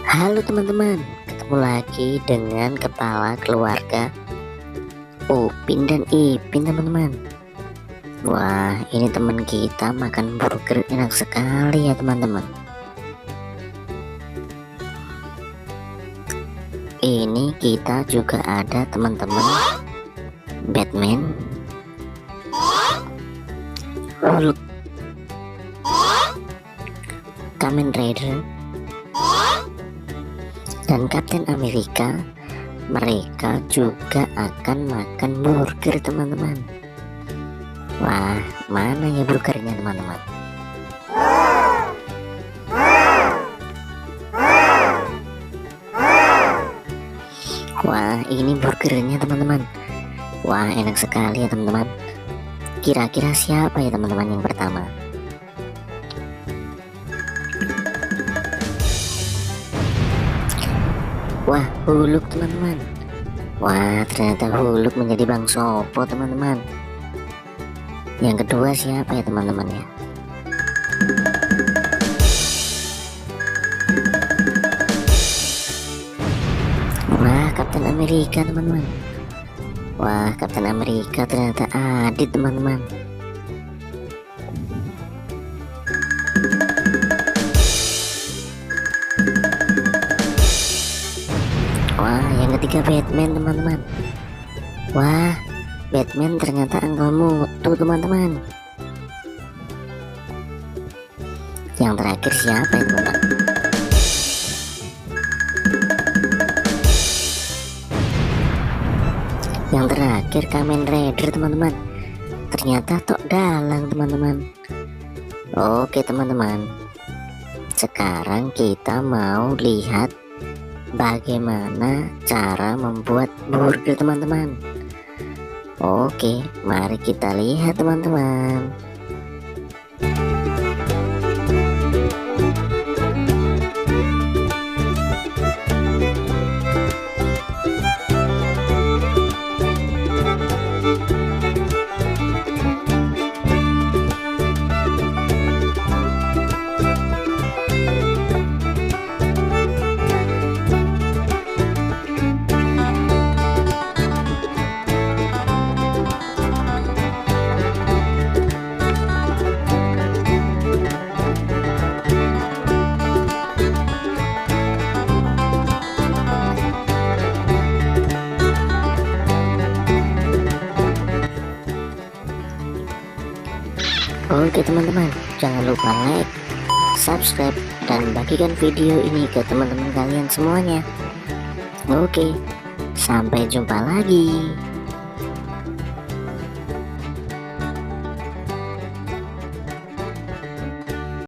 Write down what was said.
Halo teman-teman, ketemu lagi dengan kepala keluarga Upin dan Ipin teman-teman. Wah, ini teman kita makan burger enak sekali ya teman-teman. Ini kita juga ada teman-teman Batman, Hulk, Kamen Rider, dan Kapten Amerika. Mereka juga akan makan burger teman-teman. Wah, mana ya burgernya teman-teman? Wah, ini burgernya teman-teman. Wah, enak sekali ya teman-teman. Kira-kira siapa ya teman-teman yang pertama? Wah, Huluk teman-teman. Wah, ternyata Huluk menjadi Bang Sopo teman-teman. Yang kedua siapa ya teman-teman ya? Wah, Kapten Amerika teman-teman. Wah, Kapten Amerika ternyata Adit teman-teman. Wah, yang ketiga Batman teman-teman. Wah, Batman ternyata Uncle Mutu teman-teman. Yang terakhir siapa ya teman-teman? Yang terakhir Kamen Rider teman-teman. Ternyata Tok Dalang teman-teman. Oke teman-teman, sekarang kita mau lihat bagaimana cara membuat burger teman-teman. Oke, mari kita lihat teman-teman. Oke teman-teman, jangan lupa like, subscribe, dan bagikan video ini ke teman-teman kalian semuanya. Oke, sampai jumpa lagi.